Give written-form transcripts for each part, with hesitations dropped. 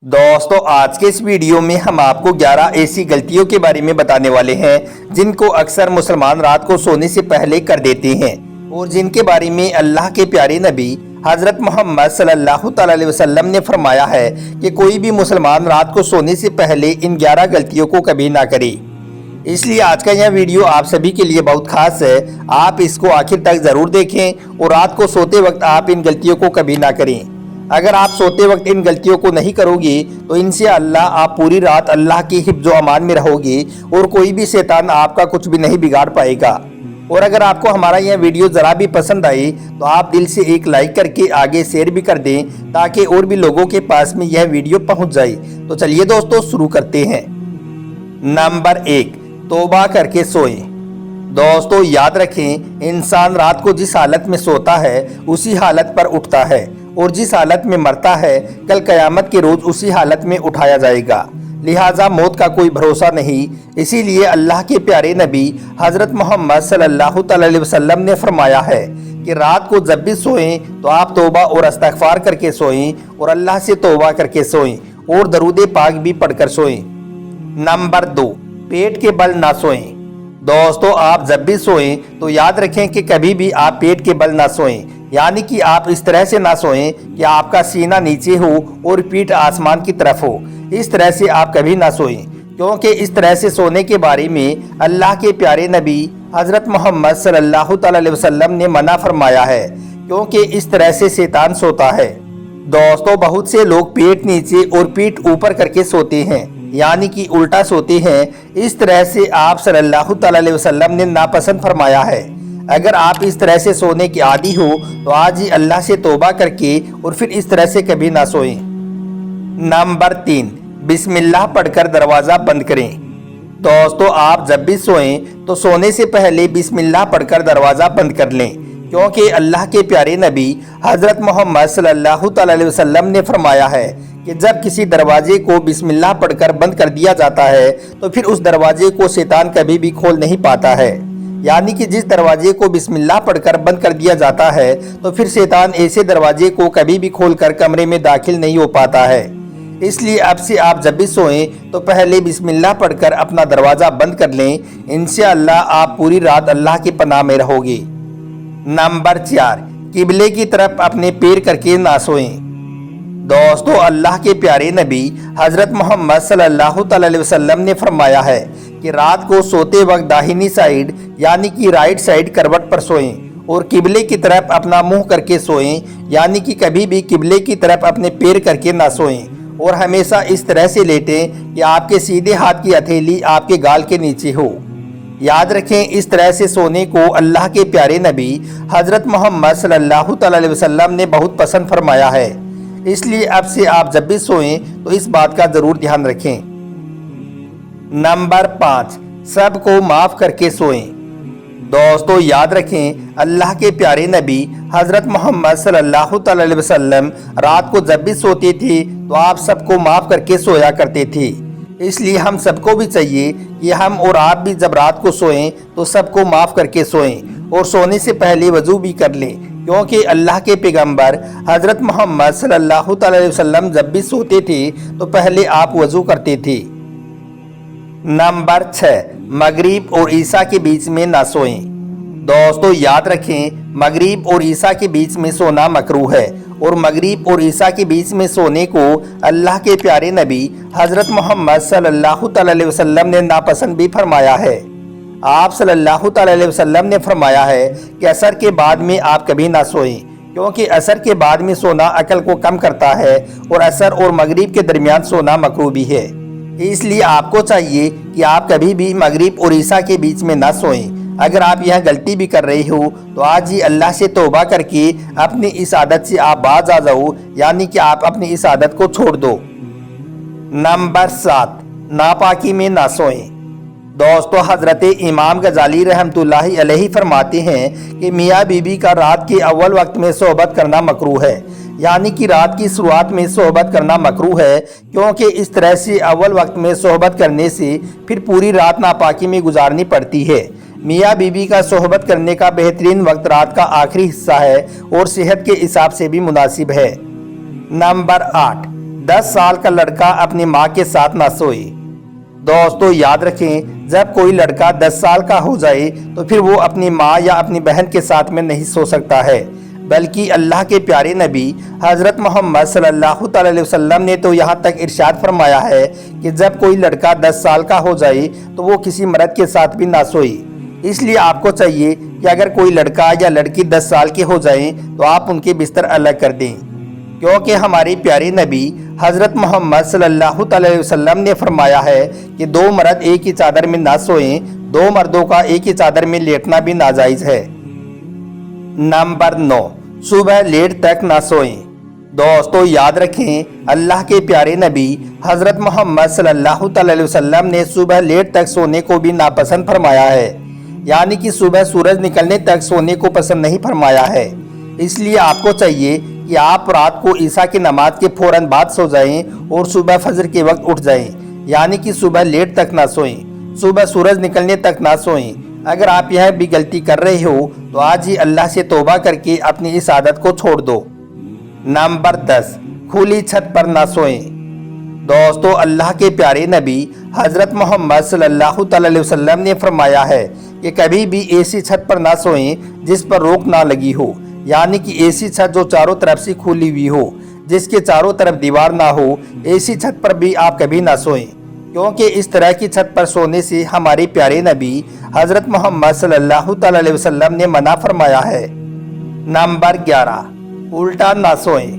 दोस्तों आज के इस वीडियो में हम आपको 11 ऐसी गलतियों के बारे में बताने वाले हैं जिनको अक्सर मुसलमान रात को सोने से पहले कर देते हैं और जिनके बारे में अल्लाह के प्यारे नबी हजरत मोहम्मद सल्लल्लाहु अलैहि वसल्लम ने फरमाया है कि कोई भी मुसलमान रात को सोने से पहले इन 11 गलतियों को कभी ना करे। इसलिए आज का यह वीडियो आप सभी के लिए बहुत खास है। आप इसको आखिर तक ज़रूर देखें और रात को सोते वक्त आप इन गलतियों को कभी ना करें। अगर आप सोते वक्त इन गलतियों को नहीं करोगे तो इंशाअल्लाह आप पूरी रात अल्लाह की हिफ्ज़ व अमान में रहोगे और कोई भी शैतान आपका कुछ भी नहीं बिगाड़ पाएगा। और अगर आपको हमारा यह वीडियो ज़रा भी पसंद आए तो आप दिल से एक लाइक करके आगे शेयर भी कर दें ताकि और भी लोगों के पास में यह वीडियो पहुंच जाए। तो चलिए दोस्तों शुरू करते हैं। नंबर 1, तौबा करके सोएं। दोस्तों याद रखें, इंसान रात को जिस हालत में सोता है उसी हालत पर उठता है और जिस हालत में मरता है कल क़यामत के रोज़ उसी हालत में उठाया जाएगा। लिहाजा मौत का कोई भरोसा नहीं। इसीलिए अल्लाह के प्यारे नबी हज़रत मोहम्मद सल्लल्लाहु अलैहि वसल्लम ने फरमाया है कि रात को जब भी सोएं तो आप तौबा और इस्तिग़फ़ार करके सोएं और अल्लाह से तौबा करके सोएं और दरूद पाक भी पढ़कर सोएं। नंबर 2, पेट के बल ना सोएं। दोस्तों आप जब भी सोएं तो याद रखें कि कभी भी आप पेट के बल ना सोएं, यानी कि आप इस तरह से ना सोएं कि आपका सीना नीचे हो और पीठ आसमान की तरफ हो। इस तरह से आप कभी ना सोएं, क्योंकि इस तरह से सोने के बारे में अल्लाह के प्यारे नबी हज़रत मोहम्मद सल्लल्लाहु अलैहि वसल्लम ने मना फरमाया है, क्योंकि इस तरह से शैतान सोता है। दोस्तों बहुत से लोग पेट नीचे और पीठ ऊपर करके सोते हैं, यानी कि उल्टा सोते हैं। इस तरह से आप सल्लल्लाहु अलैहि वसल्लम ने नापसंद फरमाया है। अगर आप इस तरह से सोने के आदी हो तो आज ही अल्लाह से तौबा करके और फिर इस तरह से कभी ना सोएं। नंबर 3, बिस्मिल्लाह पढ़कर दरवाज़ा बंद करें। दोस्तों आप जब भी सोएं तो सोने से पहले बिस्मिल्लाह पढ़कर दरवाज़ा बंद कर लें, क्योंकि अल्लाह के प्यारे नबी हज़रत मोहम्मद सल्लल्लाहु अलैहि वसल्लम ने फरमाया है कि जब किसी दरवाजे को बिस्मिल्लाह पढ़कर बंद कर दिया जाता है तो फिर उस दरवाजे को शैतान कभी भी खोल नहीं पाता है। यानी कि जिस दरवाजे को बिस्मिल्लाह पढ़कर बंद कर दिया जाता है तो फिर शैतान ऐसे दरवाजे को कभी भी खोलकर कमरे में दाखिल नहीं हो पाता है। इसलिए अब से आप जब भी सोएं तो पहले बिस्मिल्लाह पढ़कर अपना दरवाज़ा बंद कर लें। इंशाअल्लाह आप पूरी रात अल्लाह की पनाह में रहोगे। नंबर 4, किबले की तरफ अपने पैर करके ना सोएं। दोस्तों अल्लाह के प्यारे नबी हज़रत मोहम्मद सल्लल्लाहु अलैहि वसल्लम ने फरमाया है कि रात को सोते वक्त दाहिनी साइड यानी कि राइट साइड करवट पर सोएं और किबले की तरफ अपना मुंह करके सोएं, यानी कि कभी भी किबले की तरफ अपने पैर करके ना सोएं और हमेशा इस तरह से लेटें कि आपके सीधे हाथ की हथेली आपके गाल के नीचे हो। याद रखें इस तरह से सोने को अल्लाह के प्यारे नबी हज़रत मोहम्मद सल्लल्लाहु अलैहि वसल्लम ने बहुत पसंद फरमाया है। इसलिए अब से आप जब भी सोएं तो इस बात का ज़रूर ध्यान रखें। नंबर 5, सबको माफ़ करके सोएं। दोस्तों याद रखें अल्लाह के प्यारे नबी हज़रत मोहम्मद सल्लल्लाहु अलैहि वसल्लम रात को जब भी सोते थे तो आप सबको माफ़ करके सोया करते थे। इसलिए हम सबको भी चाहिए कि हम और आप भी जब रात को सोएं तो सबको माफ़ करके सोएं और सोने से पहले वज़ू भी कर लें, क्योंकि अल्लाह के पैगंबर हज़रत मोहम्मद सल्लल्लाहु अलैहि वसल्लम जब भी सोते थे तो पहले आप वज़ू करते थे। नंबर 6, मगरिब और ईशा के बीच में ना सोएं। दोस्तों याद रखें मगरिब और ईशा के बीच में सोना मकरूह है और मगरिब और ईशा के बीच में सोने को अल्लाह के प्यारे नबी हज़रत मोहम्मद सल्लल्लाहु अलैहि वसल्लम ने नापसंद भी फरमाया है। आप सल्लल्लाहु अलैहि वसल्लम ने फरमाया है कि असर के बाद में आप कभी ना सोएं, क्योंकि असर के बाद में सोना अकल को कम करता है और असर और मगरिब के दरमियान सोना मकरूह भी है। इसलिए आपको चाहिए कि आप कभी भी मगरिब और ईशा के बीच में ना सोएं। अगर आप यह गलती भी कर रहे हो तो आज ही अल्लाह से तौबा करके अपनी इस आदत से आप बाज आ जाओ, यानी कि आप अपनी इस आदत को छोड़ दो। नंबर 7, नापाकी में ना सोएं। दोस्तों हज़रत इमाम गज़ाली रहमतुल्लाहि अलैहि फरमाते हैं कि मियाँ बीबी का रात के अव्वल वक्त में सोहबत करना मकरूह है, यानी कि रात की शुरुआत में सोहबत करना मकरूह है, क्योंकि इस तरह से अव्वल वक्त में सोहबत करने से फिर पूरी रात नापाकी में गुजारनी पड़ती है। मियाँ बीबी का सोहबत करने का बेहतरीन वक्त रात का आखिरी हिस्सा है और सेहत के हिसाब से भी मुनासिब है। नंबर 8, 10 साल का लड़का अपनी माँ के साथ ना सोए। दोस्तों याद रखें, जब कोई लड़का 10 साल का हो जाए तो फिर वो अपनी माँ या अपनी बहन के साथ में नहीं सो सकता है, बल्कि अल्लाह के प्यारे नबी हज़रत मोहम्मद सल्लल्लाहु अलैहि वसल्लम ने तो यहाँ तक इरशाद फरमाया है कि जब कोई लड़का 10 साल का हो जाए तो वो किसी मर्द के साथ भी ना सोए। इसलिए आपको चाहिए कि अगर कोई लड़का या लड़की 10 साल के हो जाएं तो आप उनके बिस्तर अलग कर दें, क्योंकि हमारे प्यारे नबी हज़रत मोहम्मद सल्लल्लाहु अलैहि वसल्लम ने फरमाया है कि 2 मर्द एक ही चादर में ना सोएं, 2 मर्दों का एक ही चादर में लेटना भी नाजायज़ है। नंबर 9, सुबह लेट तक ना सोएं। दोस्तों याद रखें, अल्लाह के प्यारे नबी हज़रत मोहम्मद सल्लल्लाहु अलैहि वसल्लम ने सुबह लेट तक सोने को भी नापसंद फरमाया है, यानी कि सुबह सूरज निकलने तक सोने को पसंद नहीं फरमाया है। इसलिए आपको चाहिए कि आप रात को ईशा की नमाज के फ़ौरन बाद सो जाएं और सुबह फजर के वक्त उठ जाएं, यानी कि सुबह लेट तक ना सोएं, सुबह सूरज निकलने तक ना सोएं। अगर आप यह भी गलती कर रहे हो तो आज ही अल्लाह से तौबा करके अपनी इस आदत को छोड़ दो। नंबर 10, खुली छत पर ना सोएं। दोस्तों अल्लाह के प्यारे नबी हज़रत मोहम्मद सल्लल्लाहु अलैहि वसल्लम ने फरमाया है कि कभी भी ऐसी छत पर ना सोएं जिस पर रोक ना लगी हो, यानी कि ऐसी छत जो चारों तरफ से खुली हुई हो, जिसके चारों तरफ दीवार ना हो, ऐसी छत पर भी आप कभी ना सोएं, क्योंकि इस तरह की छत पर सोने से हमारे प्यारे नबी हज़रत मोहम्मद सल्लल्लाहु अलैहि वसल्लम ने मना फरमाया है। नंबर 11, उल्टा ना सोएं।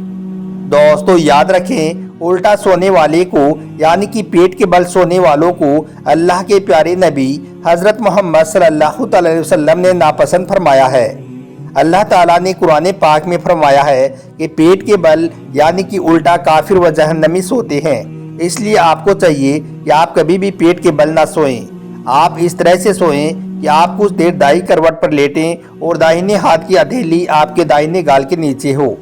दोस्तों याद रखें, उल्टा सोने वाले को यानी कि पेट के बल सोने वालों को अल्लाह के प्यारे नबी हज़रत मोहम्मद सल्लल्लाहु अलैहि वसल्लम ने नापसंद फरमाया है। अल्लाह ताला ने कुरान पाक में फरमाया है कि पेट के बल यानी कि उल्टा काफिर व जहन्नमी सोते हैं। इसलिए आपको चाहिए कि आप कभी भी पेट के बल ना सोएं। आप इस तरह से सोएं कि आप कुछ देर दाई करवट पर लेटें और दाहिने हाथ की हथेली आपके दाहिने गाल के नीचे हो।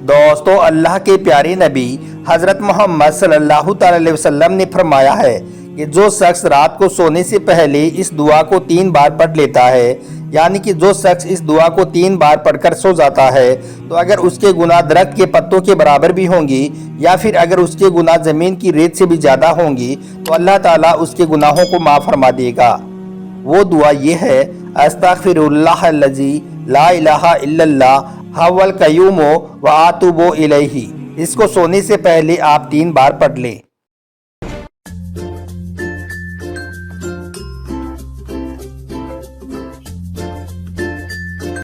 दोस्तों अल्लाह के प्यारे नबी हज़रत मोहम्मद सल्लल्लाहु अलैहि वसल्लम ने फरमाया है कि जो शख्स रात को सोने से पहले इस दुआ को 3 बार पढ़ लेता है, यानी कि जो शख्स इस दुआ को 3 बार पढ़कर सो जाता है, तो अगर उसके गुनाह दरख्त के पत्तों के बराबर भी होंगी या फिर अगर उसके गुनाह ज़मीन की रेत से भी ज़्यादा होंगी तो अल्लाह ताला उसके गुनाहों को माफ़ फरमा देगा। वो दुआ ये है, अस्तगफिरुल्लाहल्लज़ी ला इलाहा इल्लल्लाह हव्वल क़य्यूम व आतूबु इलैहि। इसको सोने से पहले आप 3 बार पढ़ लें।